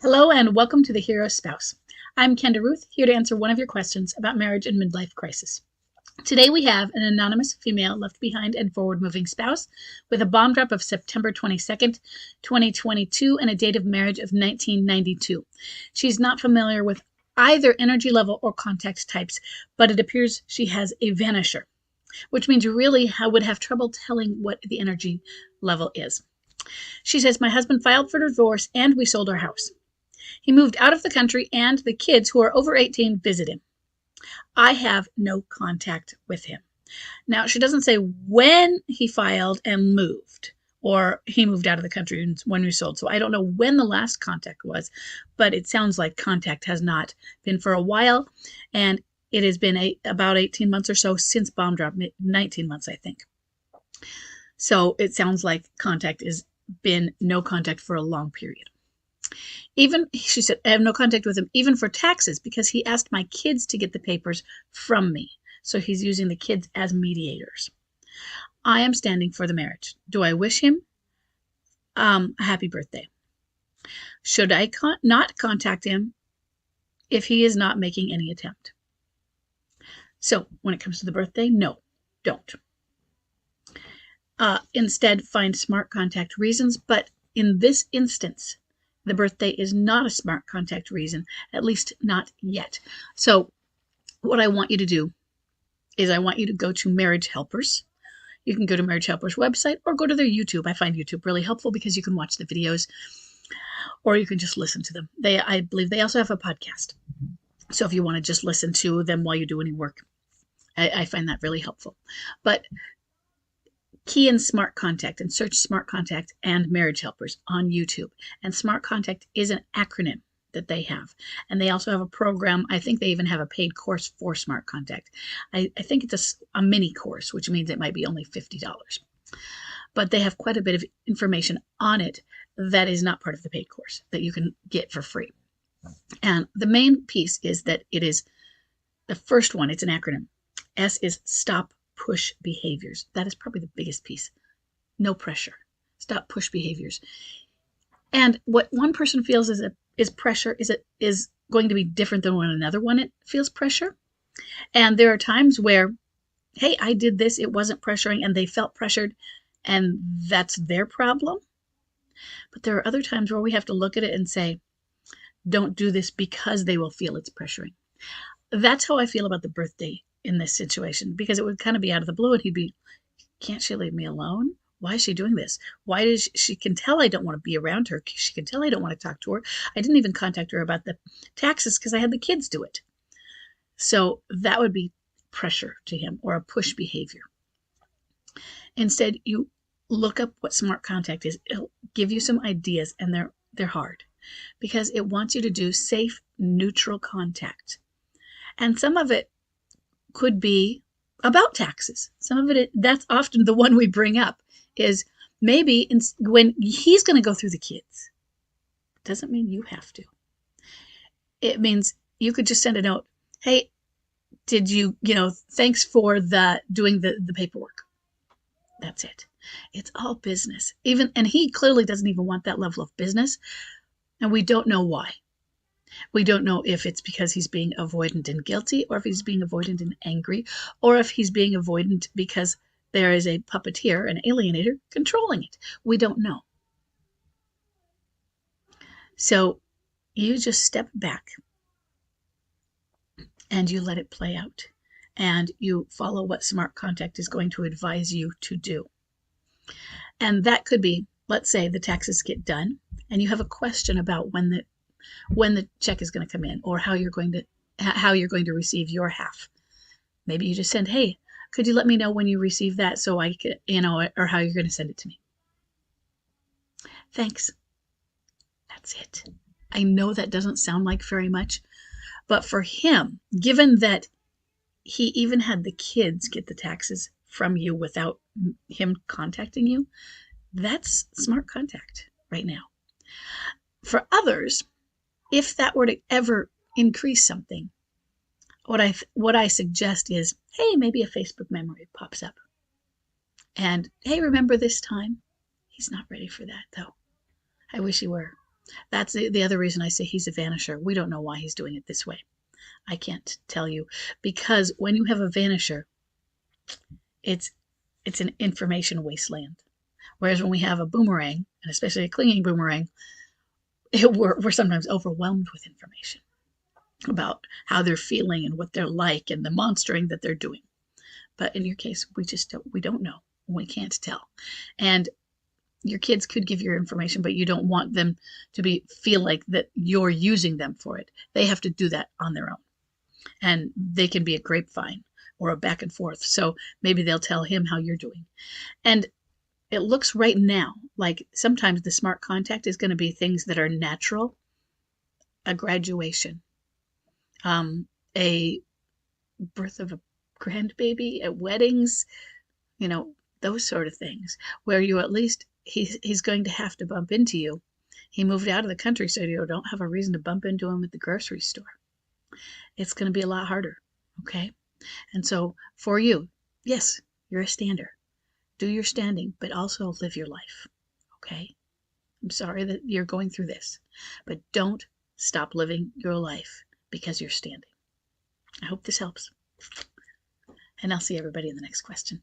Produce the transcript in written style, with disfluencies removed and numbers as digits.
Hello and welcome to The Hero Spouse. I'm Kenda Ruth, here to answer one of your questions about marriage and midlife crisis. Today we have an anonymous female left behind and forward-moving spouse with a bomb drop of September 22nd, 2022 and a date of marriage of 1992. She's not familiar with either energy level or contact types, but it appears she has a Vanisher, which means you really would have trouble telling what the energy level is. She says, my husband filed for divorce and we sold our house. He moved out of the country and the kids who are over 18 visit him. I have no contact with him. Now, she doesn't say when he filed and moved, or he moved out of the country when we sold. So I don't know when the last contact was, but it sounds like contact has not been for a while. And it has been about 18 months or so since bomb drop, 19 months, I think. So it sounds like contact has been no contact for a long period. Even, she said, I have no contact with him, even for taxes, because he asked my kids to get the papers from me. So he's using the kids as mediators. I am standing for the marriage. Do I wish him a happy birthday? Should I not contact him if he is not making any attempt? So when it comes to the birthday, no, don't. Instead, find smart contact reasons. But in this instance, the birthday is not a smart contact reason, at least not yet. So what I want you to do is I want you to go to Marriage Helpers. You can go to Marriage Helpers website or go to their YouTube. I find YouTube really helpful because you can watch the videos or you can just listen to them. I believe they also have a podcast. So if you want to just listen to them while you do any work, I find that really helpful. But key in Smart Contact and search Smart Contact and Marriage Helpers on YouTube. And Smart Contact is an acronym that they have. And they also have a program. I think they even have a paid course for Smart Contact. I think it's a mini course, which means it might be only $50. But they have quite a bit of information on it that is not part of the paid course that you can get for free. And the main piece is that it is the first one. It's an acronym. S is Stop Push Behaviors. That is probably the biggest piece. No pressure. Stop push behaviors. And what one person feels is pressure is going to be different than when another one feels pressure. And there are times where, hey, I did this, it wasn't pressuring, and they felt pressured, and that's their problem. But there are other times where we have to look at it and say, don't do this because they will feel it's pressuring. That's how I feel about the birthday in this situation, because it would kind of be out of the blue and he'd be, can't she leave me alone? Why is she doing this? Why does she can tell I don't want to be around her. She can tell I don't want to talk to her. I didn't even contact her about the taxes because I had the kids do it. So that would be pressure to him or a push behavior. Instead, you look up what Smart Contact is. It'll give you some ideas, and they're hard because it wants you to do safe, neutral contact. And some of it could be about taxes. Some of it, that's often the one we bring up, is maybe when he's going to go through the kids. Doesn't mean you have to. It means you could just send a note. Hey, did you, thanks for doing the paperwork. That's it. It's all business. And he clearly doesn't even want that level of business. And we don't know why. We don't know if it's because he's being avoidant and guilty, or if he's being avoidant and angry, or if he's being avoidant because there is a puppeteer, an alienator, controlling it. We don't know. So you just step back and you let it play out. And you follow what Smart Contact is going to advise you to do. And that could be, let's say the taxes get done and you have a question about when the check is going to come in, or how you're going to receive your half. Maybe you just send, hey, could you let me know when you receive that so I could, or how you're going to send it to me. Thanks. That's it. I know that doesn't sound like very much, but for him, given that he even had the kids get the taxes from you without him contacting you, that's Smart Contact right now. For others, if that were to ever increase something, what I suggest is, hey, maybe a Facebook memory pops up. And hey, remember this time? He's not ready for that, though. I wish he were. That's the other reason I say he's a vanisher. We don't know why he's doing it this way. I can't tell you, because when you have a vanisher, it's an information wasteland. Whereas when we have a boomerang, and especially a clinging boomerang, we're sometimes overwhelmed with information about how they're feeling and what they're like and the monstering that they're doing. But in your case, we don't know. We can't tell. And your kids could give you information, but you don't want them to feel like that you're using them for it. They have to do that on their own. And they can be a grapevine or a back and forth. So maybe they'll tell him how you're doing. And it looks right now like sometimes the smart contact is going to be things that are natural, a graduation, a birth of a grandbaby, at weddings, those sort of things, where you at least he's going to have to bump into you. He moved out of the country, so you don't have a reason to bump into him at the grocery store. It's going to be a lot harder, okay? And so for you, yes, you're a stander. Do your standing, but also live your life, okay? I'm sorry that you're going through this, but don't stop living your life because you're standing. I hope this helps. And I'll see everybody in the next question.